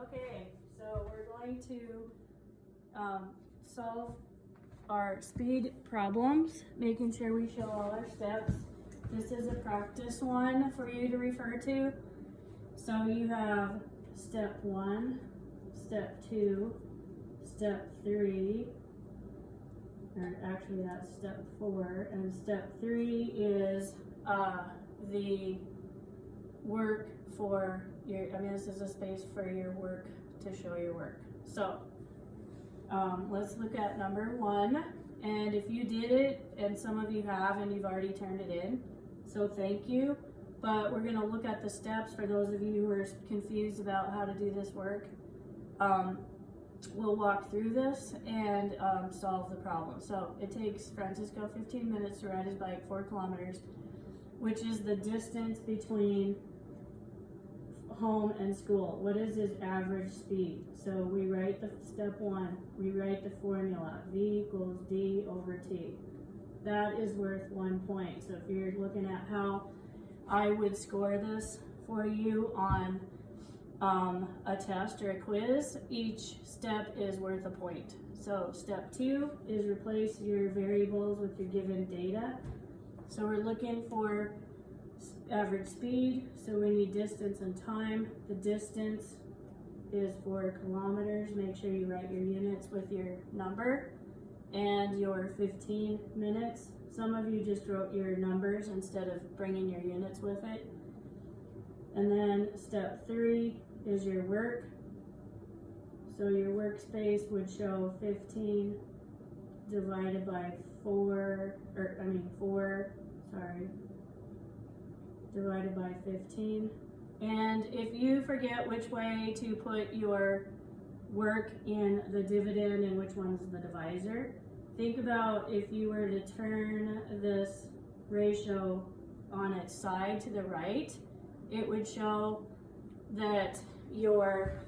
Okay, so we're going to solve our speed problems, making sure we show all our steps. This is a practice one for you to refer to. So you have step 1, step 2, step 3, or actually that's step 4, and step 3 is the work for your, this is a space for your work to show your work. So let's look at number 1. And if you did it, and some of you have, and you've already turned it in, so thank you. But we're going to look at the steps for those of you who are confused about how to do this work. We'll walk through this and solve the problem. So it takes Francisco 15 minutes to ride his bike 4 kilometers, which is the distance between home and school. What is his average speed? So we write the step 1, we write the formula, V equals D over T. That is worth 1 point. So if you're looking at how I would score this for you on a test or a quiz, each step is worth a point. So step 2 is replace your variables with your given data. So we're looking for average speed, so we need distance and time. The distance is 4 kilometers. Make sure you write your units with your number and your 15 minutes. Some of you just wrote your numbers instead of bringing your units with it. And then step 3 is your work. So your workspace would show 15 divided by 4, divided by 15. And if you forget which way to put your work in the dividend and which one's the divisor, think about if you were to turn this ratio on its side to the right, it would show that your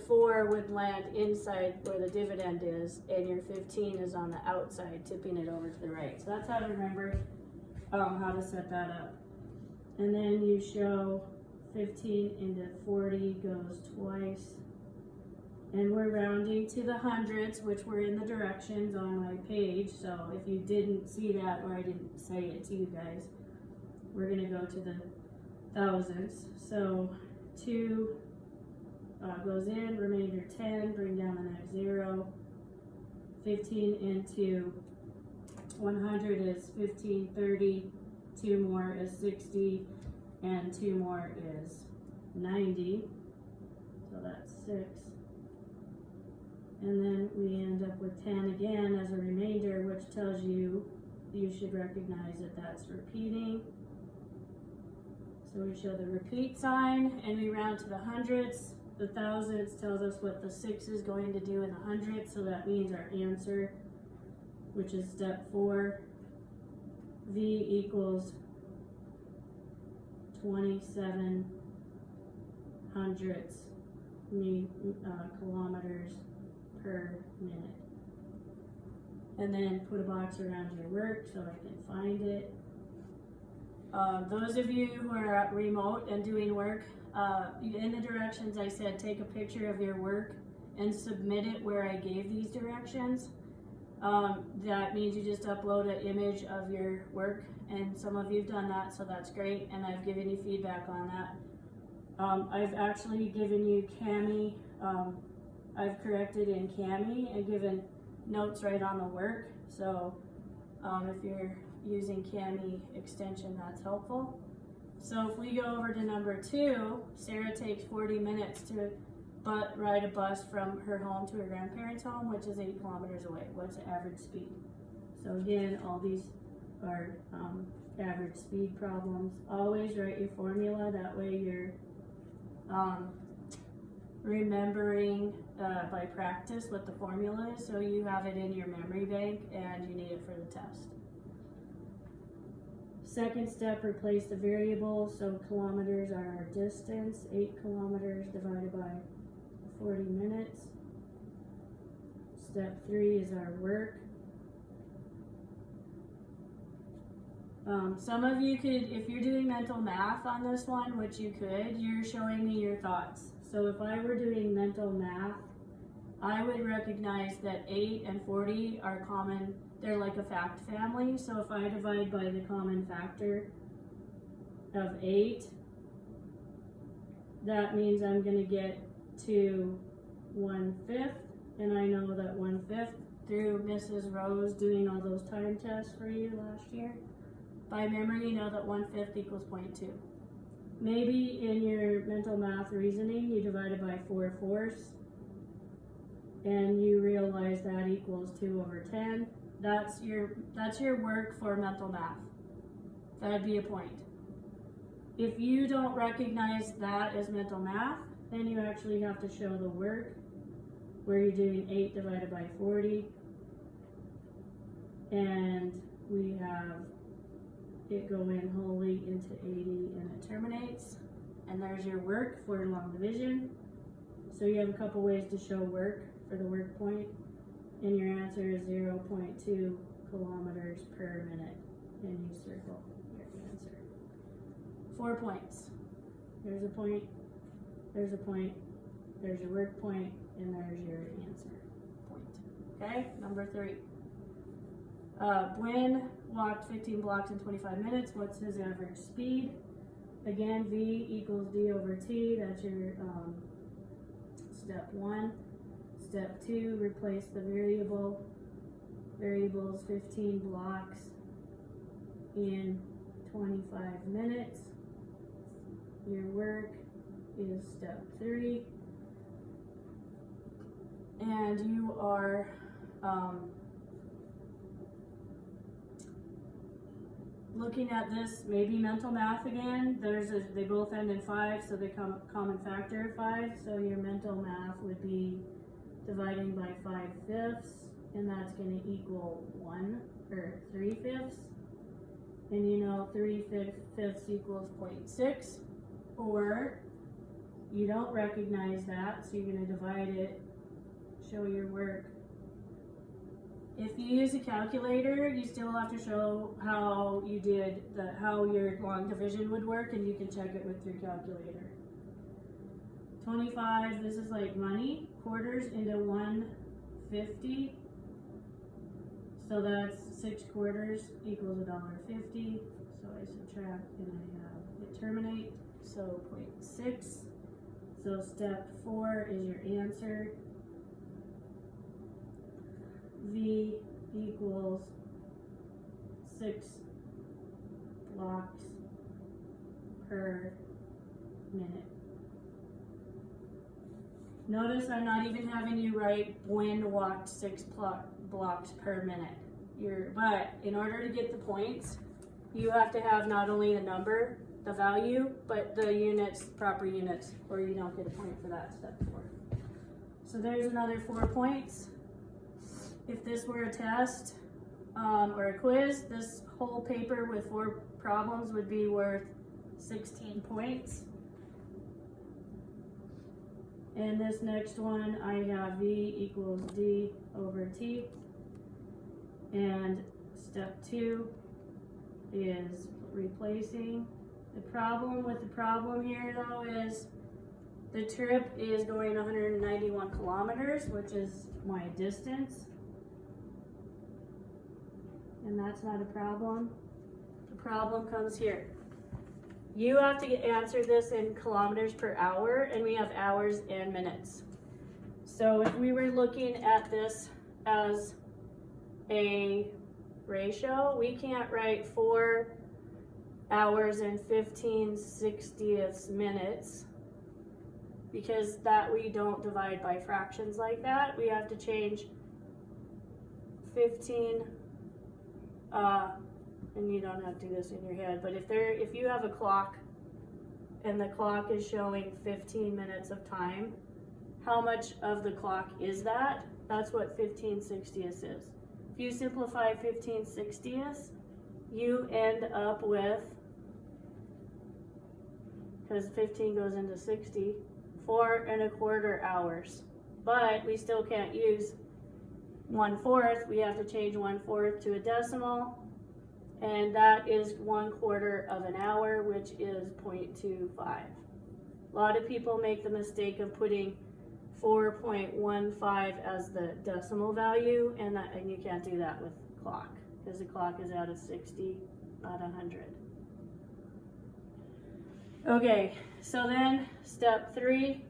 4 would land inside where the dividend is, and your 15 is on the outside, tipping it over to the right. So that's how to remember how to set that up. And then you show 15 into 40 goes twice. And we're rounding to the hundreds, which were in the directions on my page. So if you didn't see that, or I didn't say it to you guys, we're going to go to the thousands. So 2 goes in, remainder 10, bring down the next 0. 15 into 100 is 1530, 2 more is 60, and 2 more is 90. So that's 6. And then we end up with 10 again as a remainder, which tells you you should recognize that that's repeating. So we show the repeat sign and we round to the hundreds. The thousands tells us what the 6 is going to do in the hundreds, so that means our answer, which is step 4, V equals 27 hundredths kilometers per minute. And then put a box around your work so I can find it. Those of you who are at remote and doing work, in the directions I said take a picture of your work and submit it where I gave these directions. That means you just upload an image of your work, and some of you have done that, so that's great, and I've given you feedback on that. I've actually given you Cami, I've corrected in Cami and given notes right on the work, so if you're using Cami extension, that's helpful. So if we go over to number 2, Sarah takes 40 minutes to ride a bus from her home to her grandparents' home, which is 8 kilometers away. What's the average speed? So again, all these are average speed problems. Always write your formula, that way you're remembering by practice what the formula is, so you have it in your memory bank and you need it for the test. Second step, replace the variables. So kilometers are our distance, 8 kilometers divided by 40 minutes. Step 3 is our work. Some of you could, if you're doing mental math on this one, which you could, you're showing me your thoughts. So if I were doing mental math, I would recognize that 8 and 40 are common, they're like a fact family. So if I divide by the common factor of 8, that means I'm going to get to 1/5, and I know that 1/5 through Mrs. Rose doing all those time tests for you last year. By memory, you know that 1/5 equals 0.2. Maybe in your mental math reasoning, you divide it by 4/4, and you realize that equals 2/10. That's your work for mental math. That'd be a point. If you don't recognize that as mental math, then you actually have to show the work where you're doing 8 divided by 40, and we have it go in wholly into 80 and it terminates, and there's your work for long division. So you have a couple ways to show work for the work point, and your answer is 0.2 kilometers per minute, and you circle your answer. 4 points. There's a point, there's a point, there's your work point, and there's your answer point. Okay, number 3. Gwyn walked 15 blocks in 25 minutes. What's his average speed? Again, V equals D over T. That's your step 1. Step 2, replace the variable. Variables 15 blocks in 25 minutes. Your work is step 3. And you are looking at this, maybe mental math again. They both end in 5, so they come common factor of 5. So your mental math would be dividing by 5/5, and that's going to equal 3/5. And you know 3/5 equals 0.6, or you don't recognize that, so you're going to divide it, show your work. If you use a calculator, you still have to show how you did how your long division would work, and you can check it with your calculator. 25, this is like money, quarters into 150. So that's 6 quarters equals $1.50. So I subtract and I have it terminate. So 0.6. So step 4 is your answer. V equals 6 blocks per minute. Notice I'm not even having you write when walked 6 blocks per minute. But in order to get the points, you have to have not only the number, the value, but the units, proper units, or you don't get a point for that step 4. So there's another 4 points. If this were a test or a quiz, this whole paper with 4 problems would be worth 16 points. And this next one, I have V equals D over T. And step 2 is replacing. The problem with the problem here though is the trip is going 191 kilometers, which is my distance. And that's not a problem. The problem comes here. You have to answer this in kilometers per hour, and we have hours and minutes. So if we were looking at this as a ratio, we can't write 4 hours and 15/60 minutes, because that we don't divide by fractions like that. We have to change 15, and you don't have to do this in your head, but if you have a clock and the clock is showing 15 minutes of time, how much of the clock is that? That's what 15/60 is. If you simplify 15/60, you end up with, because 15 goes into 60, 4 1/4 hours. But we still can't use 1/4. We have to change 1/4 to a decimal, and that is 1/4 of an hour, which is 0.25. A lot of people make the mistake of putting 4.15 as the decimal value, and you can't do that with clock, because the clock is out of 60, not 100. Okay, so then step 3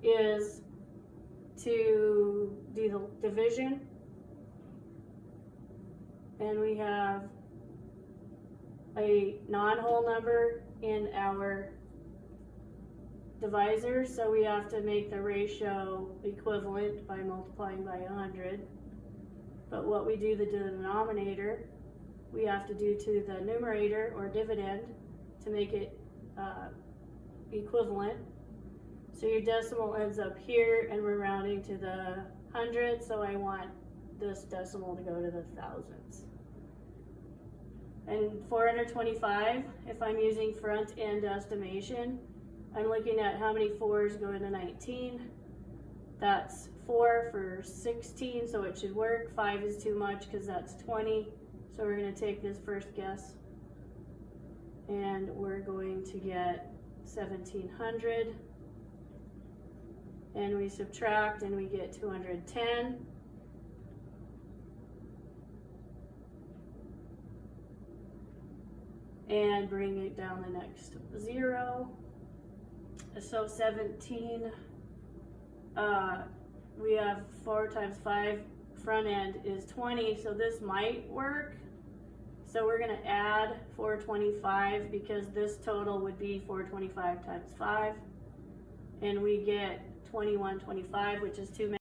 is to do the division, and we have a non-whole number in our divisor, so we have to make the ratio equivalent by multiplying by 100. But what we do to the denominator, we have to do to the numerator or dividend to make it equivalent. So your decimal ends up here, and we're rounding to the 100, so I want this decimal to go to the thousands. And 425, if I'm using front end estimation, I'm looking at how many 4s go into 19. That's 4 for 16, so it should work. 5 is too much because that's 20. So we're going to take this first guess, and we're going to get 1700. And we subtract, and we get 210. And bring it down the next 0. So 17, we have 4 times 5, front end is 20, so this might work. So we're going to add 425 because this total would be 425 times 5. And we get 2125, which is 2